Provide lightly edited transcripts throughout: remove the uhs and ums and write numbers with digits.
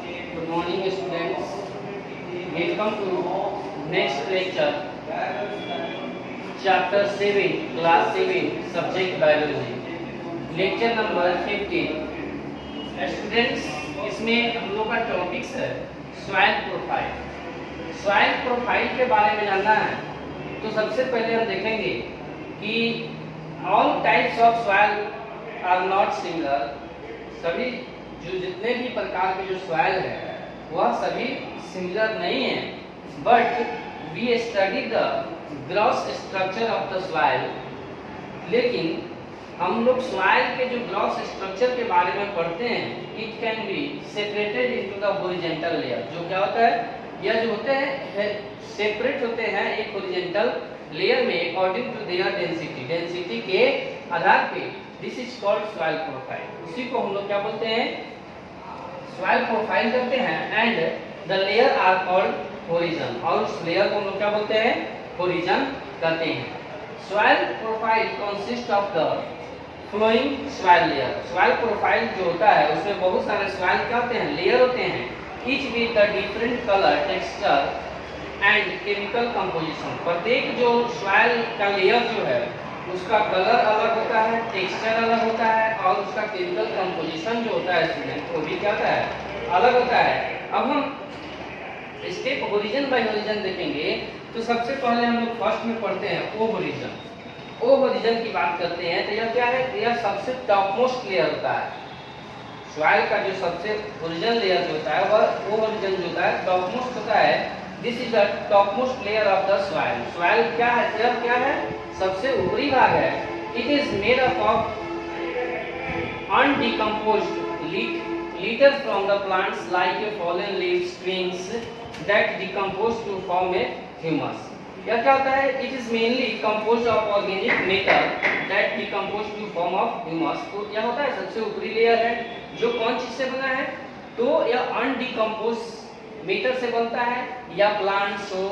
Good morning students. Welcome to next lecture. Chapter 7, Class 7, Subject Biology. Lecture number 15. Students, इसमें हम लोग का topics है सॉइल प्रोफाइल। सॉइल प्रोफाइल के बारे में जानना है तो सबसे पहले हम देखेंगे कि all types of soil are not similar. सभी जो जितने भी प्रकार के जो सॉइल है वह सभी सिमिलर नहीं है, but we study the gross structure of the soil. लेकिन हम लोग सॉइल के जो ग्रॉस स्ट्रक्चर के बारे में पढ़ते हैं, it can be separated into the horizontal layer. जो क्या होता है, यह जो होते हैं सेपरेट होते हैं एक हॉरिजॉन्टल लेयर में अकॉर्डिंग टू देयर डेंसिटी के आधार पे। This is called soil profile. उसी को हम लोग क्या बोलते हैं, सॉइल प्रोफाइल करते हैं। And the layer are called horizon, और उस लेयर को हम लोग क्या बोलते हैं, होरिजन कहते हैं। Soil profile consist of the flowing soil layer. Soil profile जो होता है उसमें बहुत सारे सॉइल क्या होते हैं, लेयर होते हैं, each with the different colour, texture and chemical composition. प्रत्येक जो सॉइल का लेयर जो है उसका कलर अलग होता है, टेक्सचर अलग होता है, और उसका केमिकल कंपोजिशन जो होता है स्टूडेंट वो भी क्या होता है, अलग होता है। अब हम स्टेप होरिजन बाय होरिजन देखेंगे तो सबसे पहले हम लोग फर्स्ट में पढ़ते हैं ओ होरिजन। ओ होरिजन की बात करते हैं तो यह क्या है, यह सबसे टॉप मोस्ट लेयर होता है। सॉइल का जो सबसे ओरिजिनल लेयर जो होता है वह ओ होरिजन जो होता है टॉप मोस्ट होता है। This is the top most layer of the soil. Soil क्या है, लेयर क्या है, सबसे ऊपरी भाग है। It is made up of undecomposed litter from the plants like a fallen leaves, twigs that decompose to form a humus. यह क्या होता है, it is mainly composed of organic matter that decompose to form of humus. तो यह होता है सबसे ऊपरी लेयर है जो कौन चीज से बना है, तो यह अनडिकम्पोज मैटर से बनता है, या प्लांट्स हो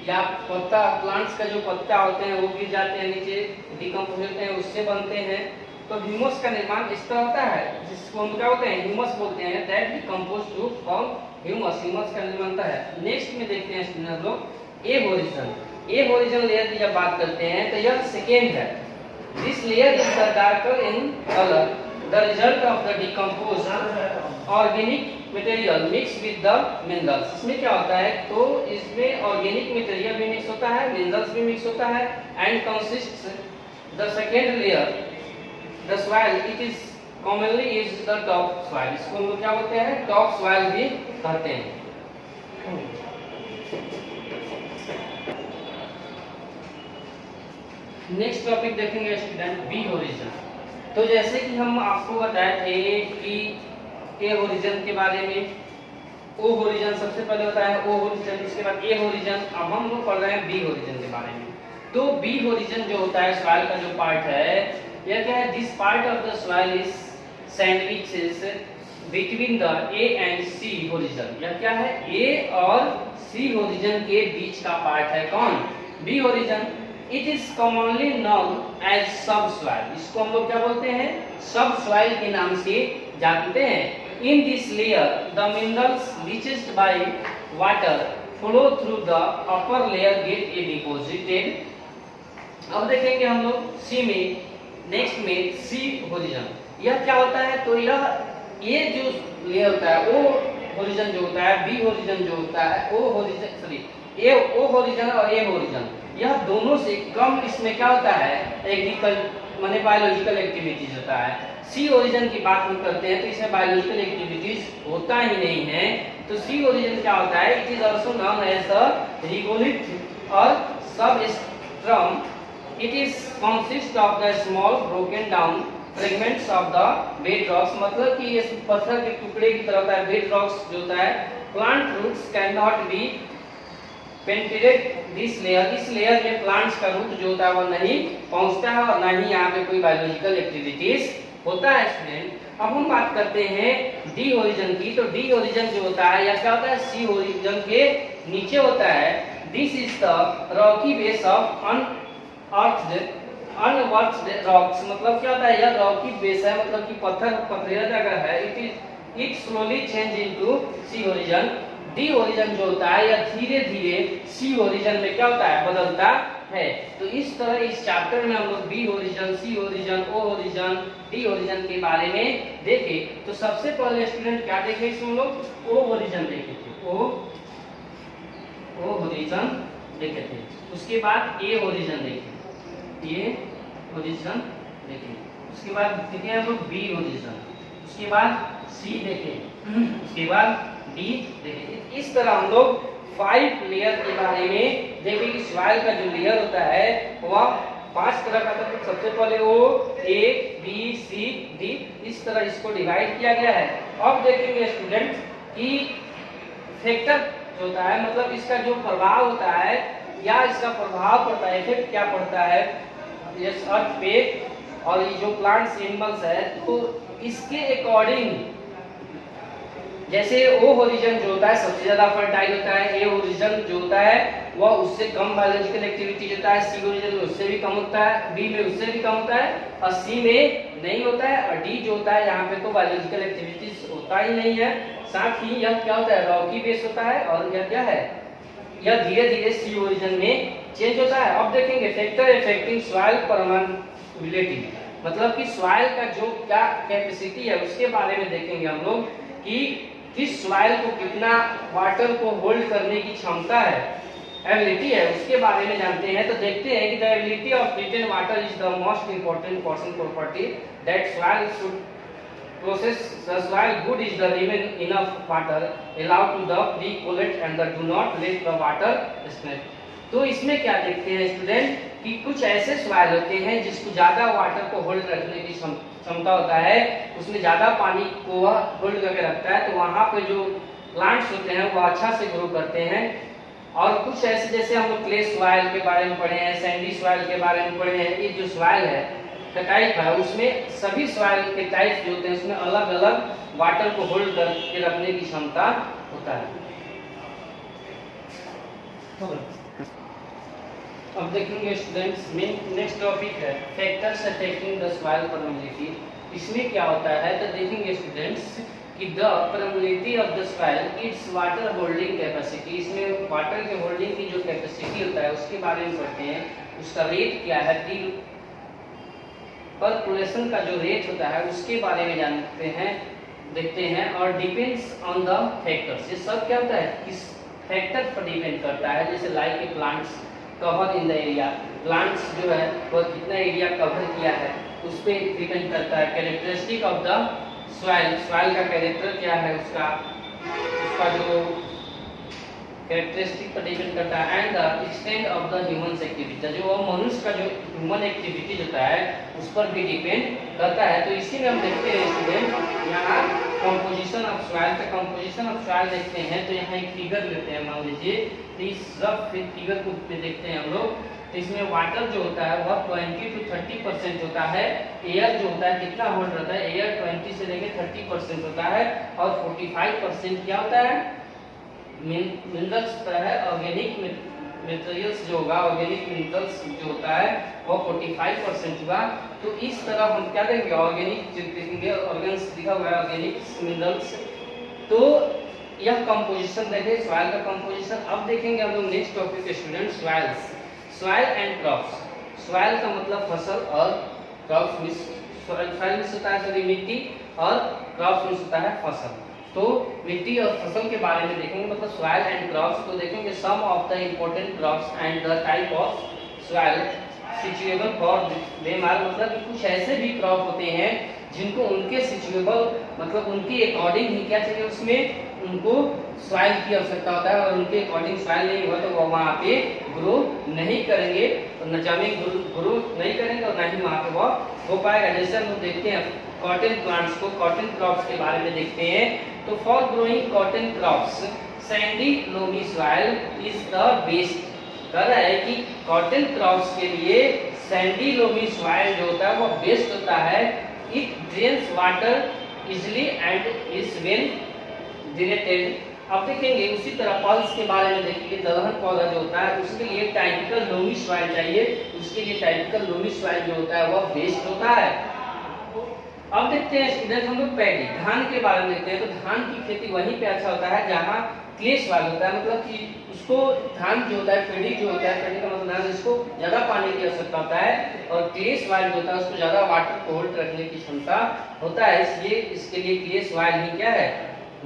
या पत्ता, प्लांट्स का जो पत्ता होते हैं वो गिर जाते हैं नीचे, डिकम्पोज होते हैं, उससे बनते हैं। तो ह्यूमस का निर्माण इस तरह होता है जिसको हम क्या होते हैं, ह्यूमस बोलते हैं, that decompose to form humus. Humus का निर्माण होता है। नेक्स्ट में देखते हैं स्टूडेंट लोग ए होरिजन। ए होरिजन लेयर की जब बात करते हैं तो यह सेकेंड है। This layer is the darker in colour, the result of the decomposed organic material mix with the minerals. इसमें क्या होता है, तो इसमें ऑर्गेनिक मटेरियल भी मिक्स होता है, मिनरल्स भी मिक्स होता है, and consists the second layer the soil. It is commonly used the top soil. इसको हम लोग क्या बोलते हैं, टॉप सॉइल भी कहते हैं। नेक्स्ट टॉपिक देखेंगे स्टूडेंट बी होरिजन। तो जैसे कि हम आपको बताए थे कि ए होरिजन के बारे में, ओ होरिजन सबसे पहले होता है, ओ होरिजन इसके बाद ए होरिजन। अब हम लोग पढ़ रहे हैं बी होरिजन के बारे में। तो बी होरिजन जो होता है सॉइल का जो पार्ट है, यह क्या है, this part of the soil is sandwiches between the A and C horizon. यह क्या है, ए और सी होरिजन के बीच का पार्ट है कौन, B horizon. It is commonly known as subsoil. इसको हम लोग क्या बोलते हैं, सब सॉइल के नाम से जानते हैं। In this layer the minerals reached by water flow through the upper layer get a deposited. अब देखेंगे हम लोग सी में, नेक्स्ट में सी होरिजन। यह क्या होता है, तो ये जो लेयर होता है ओ होरिजन जो होता है, बी होरिजन जो होता है, ओ होरिजन सॉरी ए ओ होरिजन और ए होरिजन, यह दोनों से कम इसमें क्या होता है, एग्रीकल माने बायोलॉजिकल एक्टिविटीज होता है। सी ओरिजिन की बात हम करते हैं तो इसमें बायोलॉजिकल एक्टिविटीज होता ही नहीं है। तो सी ओरिजिन क्या होता है, it is also known as the regolith और substratum. It is consist of the small broken down fragments of the bed rocks. मतलब कि ये पत्थर के टुकड़े की तरह होता है, बेड रॉक्स जो होता है। Plant roots can not be penetrate this layer. इस लेयर में प्लांट्स का रूट जो होता है वो नहीं पहुंचता है, और ना ही यहाँ पे कोई बायोलॉजिकल एक्टिविटीज होता है स्टूडेंट। अब हम बात करते हैं डी ओरिजिन की। तो डी ओरिजिन जो होता है यह क्या होता है, सी ओरिजिन के नीचे होता है। This is the rocky base of unweathered rocks. मतलब क्या होता है, यह रॉकी बेस है, मतलब कि पत्थर पथरीला जगह है। It is it slowly change into C origin. D origin जो होता है या धीरे धीरे सी ओरिजिन में क्या होता है, बदलता है। तो इस तरह इस चैप्टर में हम लोग बी ओरिजिन, सी ओरिजिन, ओ ओरिजिन, डी ओरिजिन के बारे में देखे। तो सबसे पहले स्टूडेंट क्या देखे इसमें हम लोग, ओ ओरिजिन देखे थे, ओ ओरिजिन देखे थे। उसके बाद ए ओरिजिन देखे, ए ओरिजिन देखे। उसके बाद देखे हम लोग बी ओरिजिन, उसके बाद सी देखे, उसके बाद डी देखे। इस तरह हम लोग 5 लेयर के बारे में देखे कि सॉइल का जो लेयर होता है वह 5 तरह का था। तो सबसे पहले ओ, ए, बी, सी, डी, इस तरह इसको डिवाइड किया गया है। अब देखेंगे स्टूडेंट कि फैक्टर जो होता है, मतलब इसका जो प्रभाव होता है या इसका प्रभाव पड़ता है, इफेक्ट क्या पड़ता है इस अर्थ पे और ये जो प्लांट्स एनिमल्स है, तो इसके अकॉर्डिंग जैसे ओ ओरिजिन जो होता है सबसे ज्यादा फर्टाइल होता है, ए ओरिजिन जो होता है वह उससे कम बायोलॉजिकल एक्टिविटी होता है, सी ओरिजिन में उससे भी कम होता है, बी में उससे भी कम होता है और सी में नहीं होता है, और डी जो होता है यहाँ पे तो बायोलॉजिकल एक्टिविटीज होता ही नहीं है। साथ ही यह क्या होता है, रॉकी बेस होता है और यह क्या है, यह धीरे धीरे सी ओरिजिन में चेंज होता है। अब देखेंगे फैक्टर अफेक्टिंग सॉइल परमेबिलिटी, मतलब कि सॉइल का जो क्या कैपेसिटी है उसके बारे में देखेंगे हम लोग कि किस सॉइल को कितना वाटर को होल्ड करने की क्षमता है, एबिलिटी है, उसके बारे में जानते हैं। तो देखते हैं कि the ability of retain water is the most important person property that soil should process the soil good is the remain enough water allow to the free collate and the do not let the water spread. तो इसमें क्या देखते हैं student कि कुछ ऐसे soil होते हैं जिसको ज्यादा वाटर को होल्ड रखने की क्षमता होता है, उसमें ज्यादा पानी को वह होल्ड करके रखता है, तो वहां पे जो प्लांट्स होते हैं वो अच्छा से ग्रो करते हैं। और कुछ ऐसे जैसे हम लोग क्ले सॉइल के बारे में पढ़े हैं, सैंडी सॉइल के बारे में पढ़े हैं, ये जो सॉइल है का टाइप है उसमें सभी सॉइल के टाइप जो होते हैं उसमें अलग अलग वाटर को होल्ड करके रखने की क्षमता होता है। अब देखेंगे स्टूडेंट्स नेक्स्ट टॉपिक है factors affecting the soil permeability. इसमें क्या होता है तो देखेंगे स्टूडेंट्स कि the permeability of the soil it's water holding capacity. इसमें वाटर के होल्डिंग की जो कैपेसिटी होता है उसके बारे में पढ़ते हैं। उसका रेट क्या है, परकुलेशन का जो रेट होता है उसके बारे में जानते हैं, देखते हैं। और डिपेंड्स ऑन द फैक्टर्स, ये सब क्या होता है किस फैक्टर पर डिपेंड करता है। जैसे like a plants cover in the area, plants जो है वो कितना एरिया कवर किया है उस पर डिपेंड करता है। Characteristic of the soil, soil का कैरेक्टर क्या है उसका जो कैरेक्टरिस्टिक पर डिपेंड करता है। And the extent of the human activity, जो मनुष्य का जो ह्यूमन एक्टिविटी होता है उस पर भी डिपेंड करता है। तो इसी में हम देखते हैं स्टूडेंट यहाँ कंपोजिशन ऑफ सॉइल का कंपोजिशन ऑफ सॉइल देखते हैं। तो यहाँ एक फिगर लेते हैं, मान लीजिए तो इस रफ फिगर को देखते हैं हम लोग। तो इसमें वाटर जो होता है वह 20 to 30% होता है। एयर जो होता है कितना होल्ड रहता है, एयर 20 से लेकर 30% होता है। और 45% क्या होता है, मिनरल्स होता है। ऑर्गेनिक मटेरियल्स जो होगा, ऑर्गेनिक मिनरल्स जो होता है वो 45% होगा। तो इस तरह हम क्या देंगे, ऑर्गेनिक देखेंगे, ऑर्गेन्स लिखा हुआ है ऑर्गेनिक मिनरल्स। तो यह कंपोजिशन देखें सॉइल का कंपोजिशन। अब देखेंगे हम लोग next topic student soils, soil and crops. Soil का मतलब फसल और क्रॉप्स मींस सॉइल मींस होता है सभी मिट्टी और क्रॉप्स मींस होता है फसल। तो मिट्टी और फसल के बारे में देखेंगे, मतलब सॉइल एंड क्रॉप्स। तो देखेंगे some of the important crops and the type of soil suitable for them are, मतलब कि कुछ ऐसे भी क्रॉप होते हैं जिनको उनके सिचुएबल मतलब उनके अकॉर्डिंग ही क्या चाहिए, उसमें उनको सॉइल की आवश्यकता होता है। और उनके अकॉर्डिंग सॉइल नहीं हुआ तो वो वहाँ पे ग्रो नहीं करेंगे, और न जमीन ग्रो नहीं करेंगे और न ही वहाँ पे वो हो पाएगा। जैसे हम लोग देखते हैं कॉटन प्लांट्स को, कॉटन क्रॉप्स के बारे में देखते हैं। तो for growing cotton crops Sandy loamy soil is the best. कह रहा है कि कॉटन क्रॉप्स के लिए सैंडी लोमी सॉइल जो होता है वो बेस्ट होता है। It drains water easily and is well drained. अब देखेंगे उसी तरह पल्स के बारे में देखेंगे। दलहन पौधा जो होता है उसके लिए टाइपिकल लोमी सॉइल चाहिए, उसके लिए टाइपिकल लोमी सॉइल जो होता है वह बेस्ट होता है। अब देखते हैं स्टूडेंट हम लोग पैडी धान के बारे में देखते हैं। तो धान की खेती वहीं पे अच्छा होता है जहाँ क्ले सॉइल होता है, मतलब कि उसको धान जो होता है पैडी जो होता है, पैडी का मतलब धान, इसको ज़्यादा पानी की आवश्यकता होता है, और क्ले सॉइल जो होता है उसको ज़्यादा वाटर को होल्ड रखने की क्षमता होता है, इसलिए इसके लिए क्ले सॉइल ही क्या है,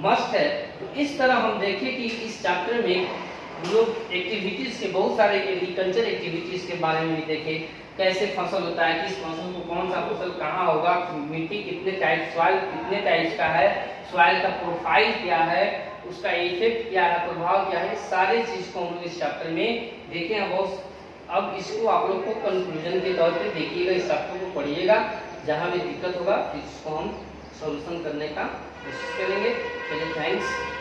मस्ट है। तो इस तरह हम देखें कि इस चैप्टर में हम लोग एक्टिविटीज़ के बहुत सारे एग्रीकल्चर एक्टिविटीज़ के बारे में देखें, कैसे फसल होता है, किस फसल को कौन सा फसल कहाँ होगा, मिट्टी कितने टाइप, सॉइल कितने टाइप्स का है, सॉइल का प्रोफाइल क्या है, उसका इफेक्ट क्या है, प्रभाव क्या है, सारे चीज़ को हम लोग इस चैप्टर में देखें हैं बहुत। अब इसको आप लोग को कंक्लूजन के तौर पे देखिएगा, इस चैप्टर को पढ़िएगा, जहाँ भी दिक्कत होगा फिर इसको हम सॉल्यूशन करने का कोशिश करेंगे। चलिए थैंक्स।